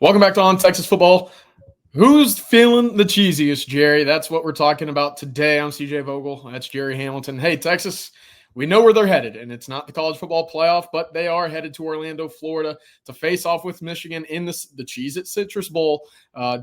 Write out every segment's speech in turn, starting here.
Welcome back to On Texas Football. Who's feeling the cheesiest, Jerry? That's what we're talking about today. I'm CJ Vogel. That's Gerry Hamilton. Hey, Texas, we know where they're headed, and it's not the college football playoff, but they are headed to Orlando, Florida to face off with Michigan in the Cheez-It Citrus Bowl,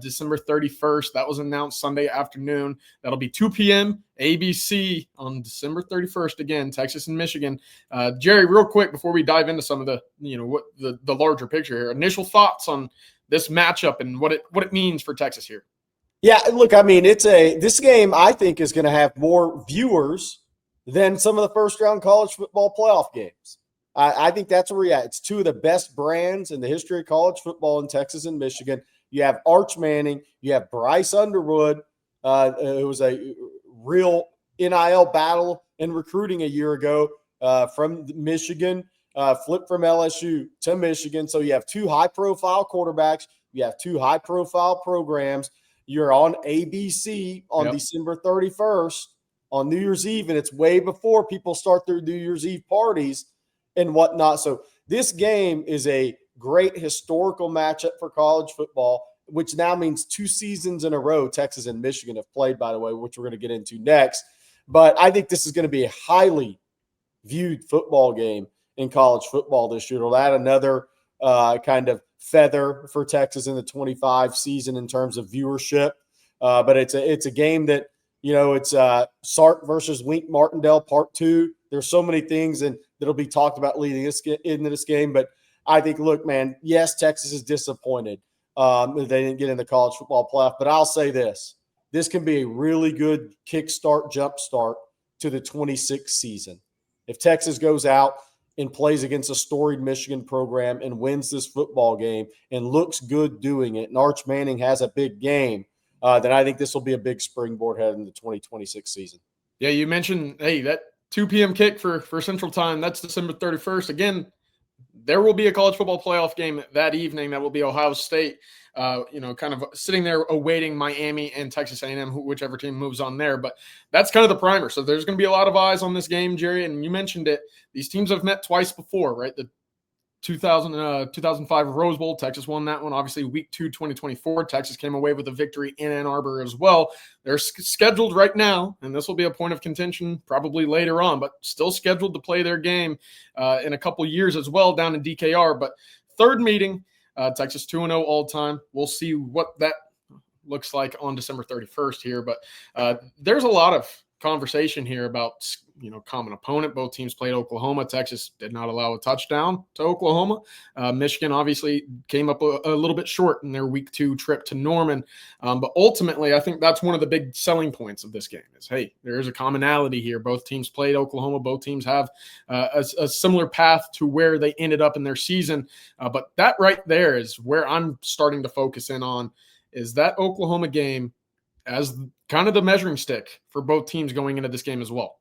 December 31st. That was announced Sunday afternoon. That'll be 2 p.m. ABC on December 31st. Again, Texas and Michigan. Jerry, real quick before we dive into some of the larger picture here, initial thoughts on this matchup and what it means for Texas here. Yeah, look, I mean, this game I think is going to have more viewers than some of the first-round college football playoff games. I think that's where we're at. It's two of the best brands in the history of college football in Texas and Michigan. You have Arch Manning. You have Bryce Underwood. It was a real NIL battle in recruiting a year ago from Michigan. Flipped from LSU to Michigan. So you have two high-profile quarterbacks. You have two high-profile programs. You're on ABC on December 31st on New Year's Eve, and it's way before people start their New Year's Eve parties and whatnot. So this game is a great historical matchup for college football, which now means 2 seasons in a row Texas and Michigan have played, by the way, which we're going to get into next. But I think this is going to be a highly viewed football game in college football this year. It'll add another kind of feather for Texas in the 25 season in terms of viewership. But it's a game that, it's Sark versus Wink Martindale Part 2. There's so many things that'll be talked about leading into this game. But I think, look, man, yes, Texas is disappointed they didn't get in the college football playoff. But I'll say this can be a really good kickstart, jumpstart to the 26th season. If Texas goes out and plays against a storied Michigan program and wins this football game and looks good doing it, and Arch Manning has a big game, then I think this will be a big springboard heading into the 2026 season. Yeah, you mentioned, that 2 p.m. kick for Central Time, that's December 31st. Again, there will be a college football playoff game that evening. That will be Ohio State, kind of sitting there awaiting Miami and Texas A&M, whichever team moves on there. But that's kind of the primer. So there's going to be a lot of eyes on this game, Jerry. And you mentioned it. These teams have met twice before, right? The 2005 Rose Bowl, Texas won that one. Obviously, week 2, 2024, Texas came away with a victory in Ann Arbor as well. They're scheduled right now, and this will be a point of contention probably later on, but still scheduled to play their game in a couple years as well down in DKR. But third meeting, Texas 2-0 all time. We'll see what that looks like on December 31st here. But there's a lot of conversation here about common opponent. Both teams played Oklahoma. Texas did not allow a touchdown to Oklahoma. Michigan obviously came up a little bit short in their week 2 trip to Norman. But ultimately, I think that's one of the big selling points of this game is, hey, there's a commonality here. Both teams played Oklahoma. Both teams have a similar path to where they ended up in their season. But that right there is where I'm starting to focus in on, is that Oklahoma game as kind of the measuring stick for both teams going into this game as well.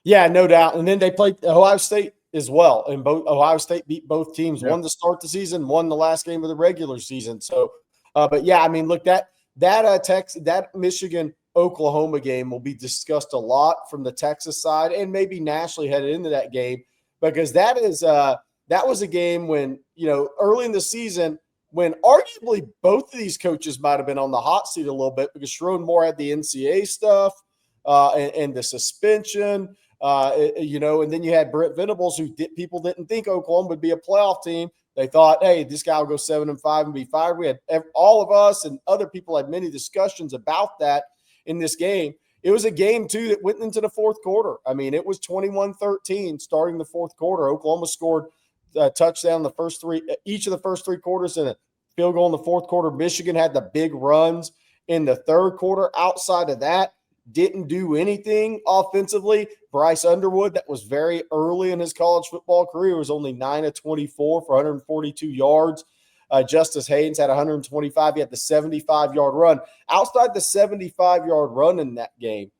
Yeah, no doubt. And then they played Ohio State as well. And Ohio State beat both teams, one to start the season, one the last game of the regular season. So, but yeah, I mean, look, that Michigan Oklahoma game will be discussed a lot from the Texas side and maybe nationally headed into that game, because that was a game when, early in the season, when arguably both of these coaches might have been on the hot seat a little bit, because Sherrone Moore had the NCAA stuff and the suspension, and then you had Brent Venables, who people didn't think Oklahoma would be a playoff team. They thought, hey, this guy will go 7-5 and be fired. We had all of us and other people had many discussions about that in this game. It was a game, too, that went into the fourth quarter. I mean, it was 21-13 starting the fourth quarter. Oklahoma scored a touchdown each of the first 3 quarters and a field goal in the fourth quarter. Michigan had the big runs in the third quarter. Outside of that, didn't do anything offensively. Bryce Underwood, that was very early in his college football career, was only 9 of 24 for 142 yards. Justice Haynes had 125. He had the 75-yard run. Outside the 75-yard run in that game,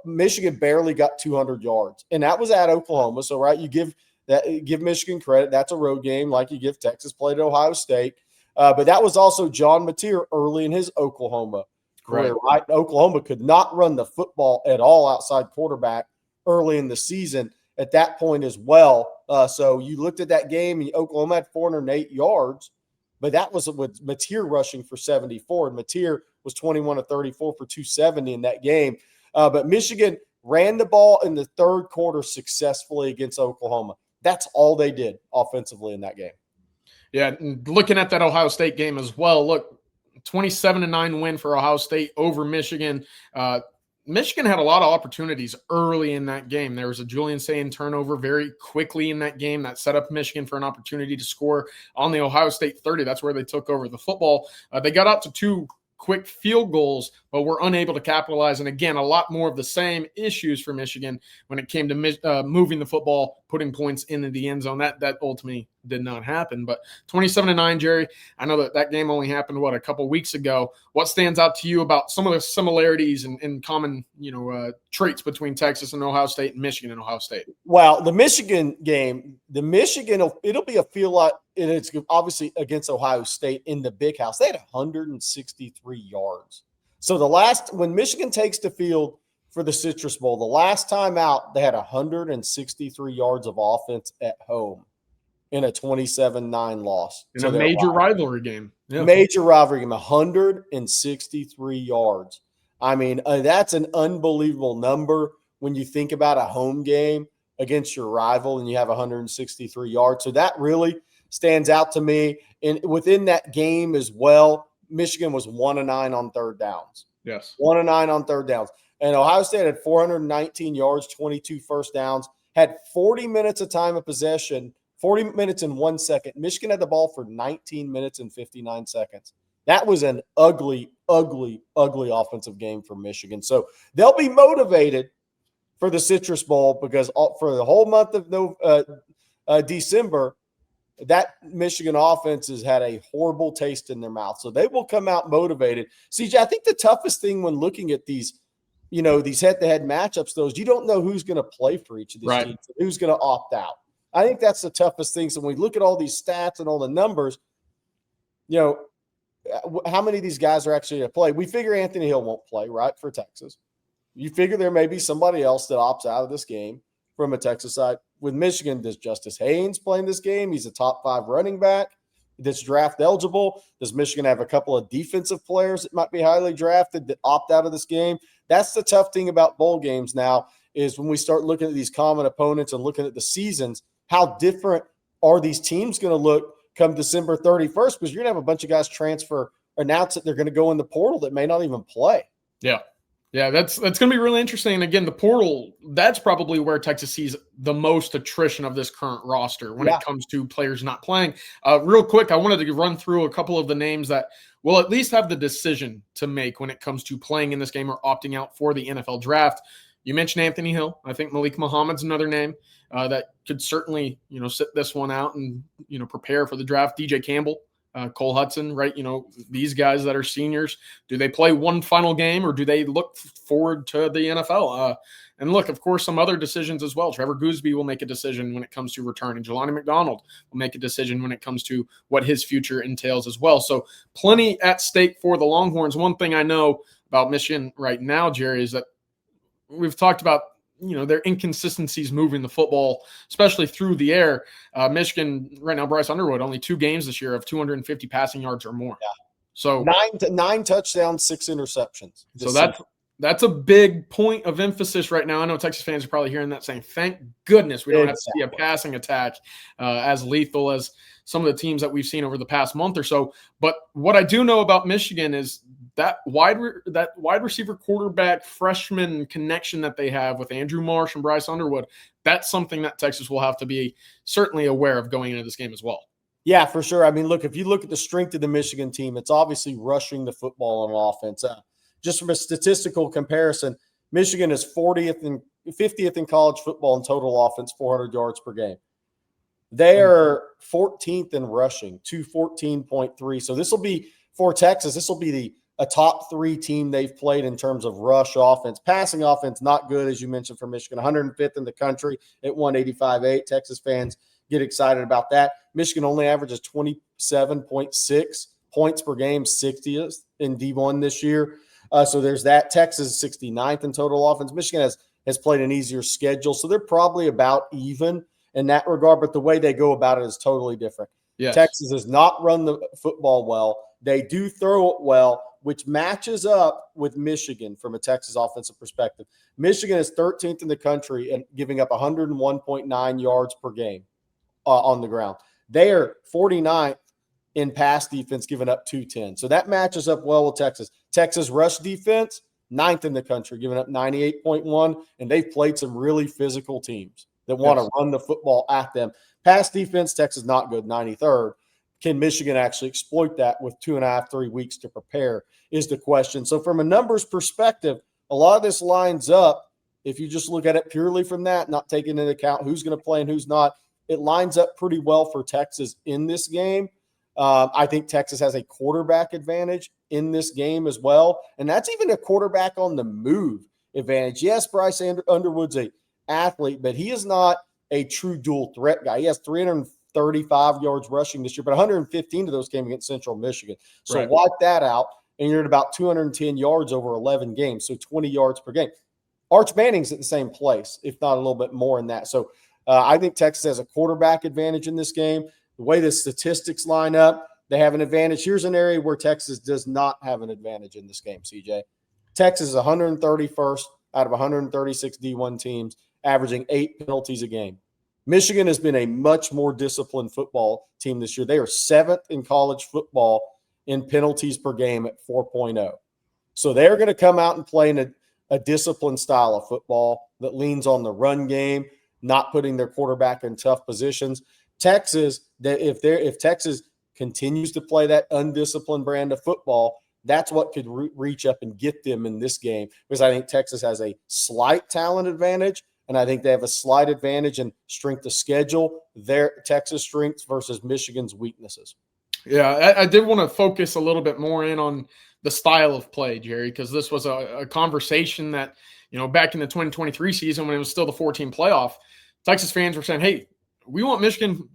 Michigan barely got 200 yards, and that was at Oklahoma. So, right, you give Michigan credit. That's a road game, like you give Texas, played at Ohio State. But that was also John Mateer early in his Oklahoma career, right? Oklahoma could not run the football at all outside quarterback early in the season at that point as well. So you looked at that game, and Oklahoma had 408 yards, but that was with Mateer rushing for 74. And Mateer was 21 of 34 for 270 in that game. But Michigan ran the ball in the third quarter successfully against Oklahoma. That's all they did offensively in that game. Yeah, and looking at that Ohio State game as well, look, 27-9 win for Ohio State over Michigan. Michigan had a lot of opportunities early in that game. There was a Julian Sayin turnover very quickly in that game that set up Michigan for an opportunity to score on the Ohio State 30. That's where they took over the football. They got out to 2 quick field goals, but were unable to capitalize. And again, a lot more of the same issues for Michigan when it came to moving the football, putting points into the end zone. That ultimately did not happen. But 27-9, Jerry, I know that game only happened, a couple weeks ago. What stands out to you about some of the similarities and common, traits between Texas and Ohio State and Michigan and Ohio State? Well, the Michigan game, it'll be a feel like it's obviously against Ohio State in the big house. They had 163 yards. So when Michigan takes the field for the Citrus Bowl, the last time out, they had 163 yards of offense at home in a 27-9 loss. In a major rivalry game. Yeah. Major rivalry game, 163 yards. I mean, that's an unbelievable number when you think about a home game against your rival and you have 163 yards. So that really stands out to me. And within that game as well, Michigan was 1-9 on third downs. Yes. 1-9 on third downs. And Ohio State had 419 yards, 22 first downs, had 40 minutes of time of possession, 40 minutes and 1 second. Michigan had the ball for 19 minutes and 59 seconds. That was an ugly, ugly, ugly offensive game for Michigan. So they'll be motivated for the Citrus Bowl because for the whole month of December, that Michigan offense has had a horrible taste in their mouth. So they will come out motivated. CJ, I think the toughest thing when looking at these head-to-head matchups, though, is you don't know who's going to play for each of these teams, who's going to opt out. I think that's the toughest thing. So when we look at all these stats and all the numbers, how many of these guys are actually going to play? We figure Anthony Hill won't play, right, for Texas. You figure there may be somebody else that opts out of this game from a Texas side. With Michigan, does Justice Haynes play in this game? He's a top 5 running back that's draft eligible. Does Michigan have a couple of defensive players that might be highly drafted that opt out of this game? That's the tough thing about bowl games now is when we start looking at these common opponents and looking at the seasons, how different are these teams going to look come December 31st? Because you're going to have a bunch of guys announce that they're going to go in the portal that may not even play. Yeah. Yeah, that's going to be really interesting. And again, the portal, that's probably where Texas sees the most attrition of this current roster when it comes to players not playing. Real quick, I wanted to run through a couple of the names that will at least have the decision to make when it comes to playing in this game or opting out for the NFL draft. You mentioned Anthony Hill. I think Malik Muhammad's another name that could certainly, sit this one out and, prepare for the draft. DJ Campbell. Cole Hudson, right? These guys that are seniors, do they play one final game or do they look forward to the NFL? And look, of course, some other decisions as well. Trevor Gooseby will make a decision when it comes to returning. Jelani McDonald will make a decision when it comes to what his future entails as well. So plenty at stake for the Longhorns. One thing I know about Michigan right now, Jerry, is that we've talked about their inconsistencies moving the football, especially through the air. Michigan right now, Bryce Underwood, only 2 games this year of 250 passing yards or more. Yeah. So 9 touchdowns, 6 interceptions. So that's a big point of emphasis right now. I know Texas fans are probably hearing that saying, thank goodness we don't have to see a passing attack as lethal as some of the teams that we've seen over the past month or so. But what I do know about Michigan is that wide receiver quarterback freshman connection that they have with Andrew Marsh and Bryce Underwood, that's something that Texas will have to be certainly aware of going into this game as well. Yeah, for sure. I mean, look, if you look at the strength of the Michigan team, it's obviously rushing the football on offense. Just from a statistical comparison, Michigan is 50th in college football in total offense, 400 yards per game. They are 14th in rushing, 214.3. So this will be, for Texas, this will be a top 3 team they've played in terms of rush offense. Passing offense, not good, as you mentioned, for Michigan. 105th in the country at 185.8. Texas fans get excited about that. Michigan only averages 27.6 points per game, 60th in D1 this year. So there's that. Texas is 69th in total offense. Michigan has played an easier schedule, so they're probably about even in that regard, but the way they go about it is totally different. Yes. Texas does not run the football well. They do throw it well, which matches up with Michigan from a Texas offensive perspective. Michigan is 13th in the country and giving up 101.9 yards per game on the ground. They are 49th in pass defense, giving up 210. So that matches up well with Texas. Texas rush defense, 9th in the country, giving up 98.1, and they've played some really physical teams that want to run the football at them. Pass defense, Texas not good, 93rd. Can Michigan actually exploit that with 2.5, 3 weeks to prepare is the question. So from a numbers perspective, a lot of this lines up. If you just look at it purely from that, not taking into account who's going to play and who's not, it lines up pretty well for Texas in this game. I think Texas has a quarterback advantage in this game as well. And that's even a quarterback on the move advantage. Yes, Bryce Underwood's an athlete, but he is not a true dual threat guy. He has 335 yards rushing this year, but 115 of those came against Central Michigan. So wipe that out, and you're at about 210 yards over 11 games, so 20 yards per game. Arch Manning's at the same place, if not a little bit more in that. So I think Texas has a quarterback advantage in this game. The way the statistics line up, they have an advantage. Here's an area where Texas does not have an advantage in this game, CJ. Texas is 131st out of 136 D1 teams, averaging 8 penalties a game. Michigan has been a much more disciplined football team this year. They are 7th in college football in penalties per game at 4.0. So they're going to come out and play in a disciplined style of football that leans on the run game, not putting their quarterback in tough positions. Texas, if Texas continues to play that undisciplined brand of football, that's what could reach up and get them in this game, because I think Texas has a slight talent advantage, and I think they have a slight advantage in strength of schedule, their Texas strengths versus Michigan's weaknesses. Yeah, I did want to focus a little bit more in on the style of play, Jerry, because this was a conversation that, back in the 2023 season when it was still the 14 playoff, Texas fans were saying, hey, we want Michigan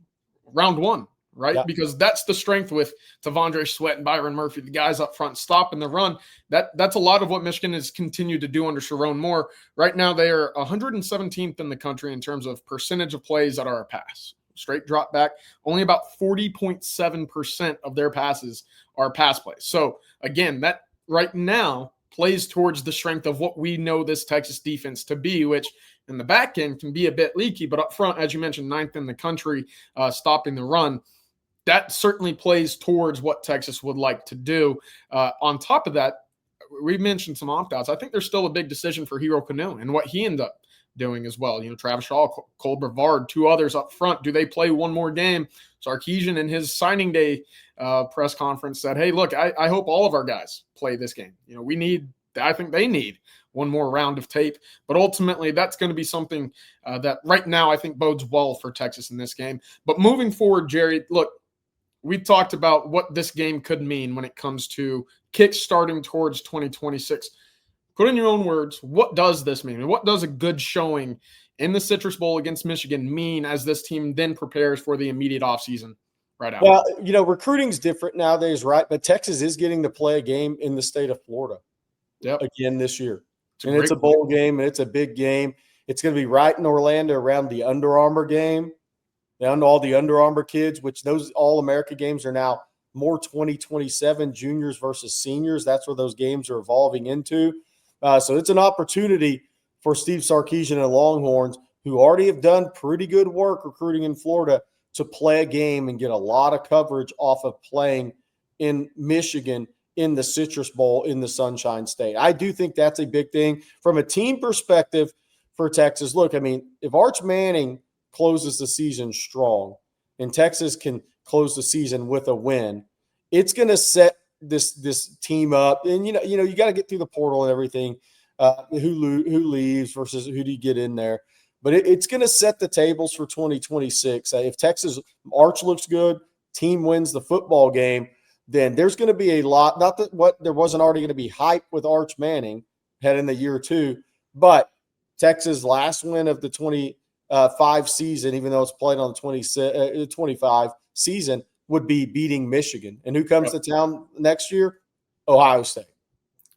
round one, right? Yeah. Because that's the strength with Tavondre Sweat and Byron Murphy, the guys up front stopping the run. That's a lot of what Michigan has continued to do under Sharon Moore. Right now, they are 117th in the country in terms of percentage of plays that are a pass. Straight drop back. Only about 40.7% of their passes are pass plays. So, again, that right now plays towards the strength of what we know this Texas defense to be, which in the back end can be a bit leaky, but up front, as you mentioned, 9th in the country, stopping the run. That certainly plays towards what Texas would like to do. On top of that, we mentioned some opt-outs. I think there's still a big decision for Hero Kanu and what he ended up doing as well. Travis Shaw, Cole Brevard, 2 others up front. Do they play one more game? Sarkisian in his signing day press conference said, hey, look, I hope all of our guys play this game. I think they need one more round of tape. But ultimately, that's going to be something that right now I think bodes well for Texas in this game. But moving forward, Jerry, look, we talked about what this game could mean when it comes to kick-starting towards 2026. Put in your own words, what does this mean? What does a good showing in the Citrus Bowl against Michigan mean as this team then prepares for the immediate offseason right after? Well, recruiting's different nowadays, right? But Texas is getting to play a game in the state of Florida again this year. It's a bowl game, and it's a big game. It's going to be right in Orlando around the Under Armour game, down to all the Under Armour kids, which those All-America games are now more 2027 juniors versus seniors. That's where those games are evolving into. So it's an opportunity for Steve Sarkisian and Longhorns, who already have done pretty good work recruiting in Florida, to play a game and get a lot of coverage off of playing in Michigan in the Citrus Bowl in the Sunshine State. I do think that's a big thing. From a team perspective for Texas, look, I mean, if Arch Manning closes the season strong and Texas can close the season with a win, it's going to set this team up. And, you got to get through the portal and everything, who leaves versus who do you get in there. But it's going to set the tables for 2026. If Texas Arch looks good, team wins the football game, then there's going to be a lot, not that what there wasn't already going to be hype with Arch Manning heading the year 2, but Texas' last win of the 25 season, even though it's played on the 25 season, would be beating Michigan. And who comes to town next year? Ohio State.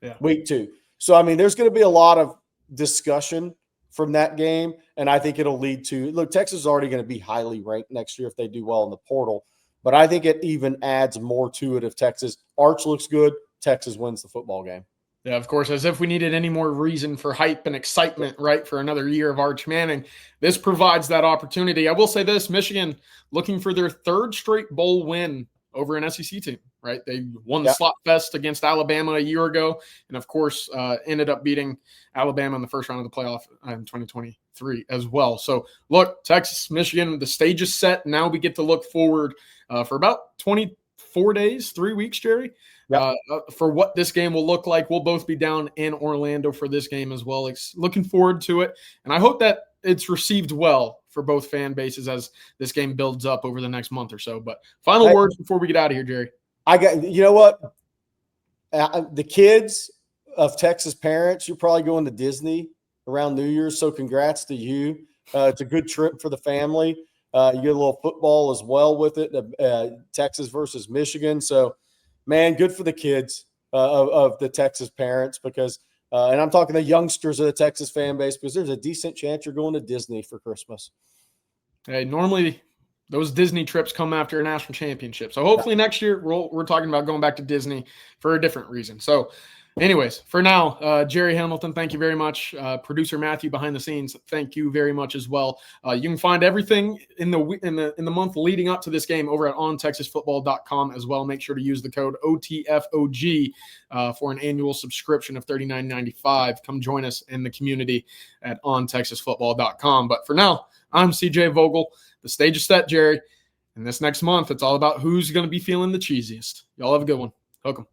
Yeah. Week 2. So, I mean, there's going to be a lot of discussion from that game, and I think it'll lead to – look, Texas is already going to be highly ranked next year if they do well in the portal. But I think it even adds more to it if Texas Arch looks good, Texas wins the football game. Yeah, of course, as if we needed any more reason for hype and excitement, right, for another year of Arch Manning. This provides that opportunity. I will say this, Michigan looking for their third straight bowl win over an SEC team, right? They won the Slot Fest against Alabama a year ago, and of course ended up beating Alabama in the first round of the playoff in 2023 as well. So look, Texas, Michigan, the stage is set. Now we get to look forward for about 24 days, 3 weeks, Jerry. For what this game will look like. We'll both be down in Orlando for this game as well. Looking forward to it. And I hope that it's received well for both fan bases as this game builds up over the next month or so. But final words before we get out of here, Jerry. You know what? The kids of Texas parents, you're probably going to Disney around New Year's. So congrats to you. It's a good trip for the family. You get a little football as well with it, Texas versus Michigan. So, man, good for the kids of the Texas parents because and I'm talking the youngsters of the Texas fan base because there's a decent chance you're going to Disney for Christmas. Hey, normally those Disney trips come after a national championship. So hopefully next year we're talking about going back to Disney for a different reason. So anyways, for now, Gerry Hamilton, thank you very much. Producer Matthew behind the scenes, thank you very much as well. You can find everything in the month leading up to this game over at ontexasfootball.com as well. Make sure to use the code OTFOG for an annual subscription of $39.95. Come join us in the community at ontexasfootball.com. But for now, I'm CJ Vogel. The stage is set, Jerry. And this next month, it's all about who's going to be feeling the cheesiest. Y'all have a good one. Welcome.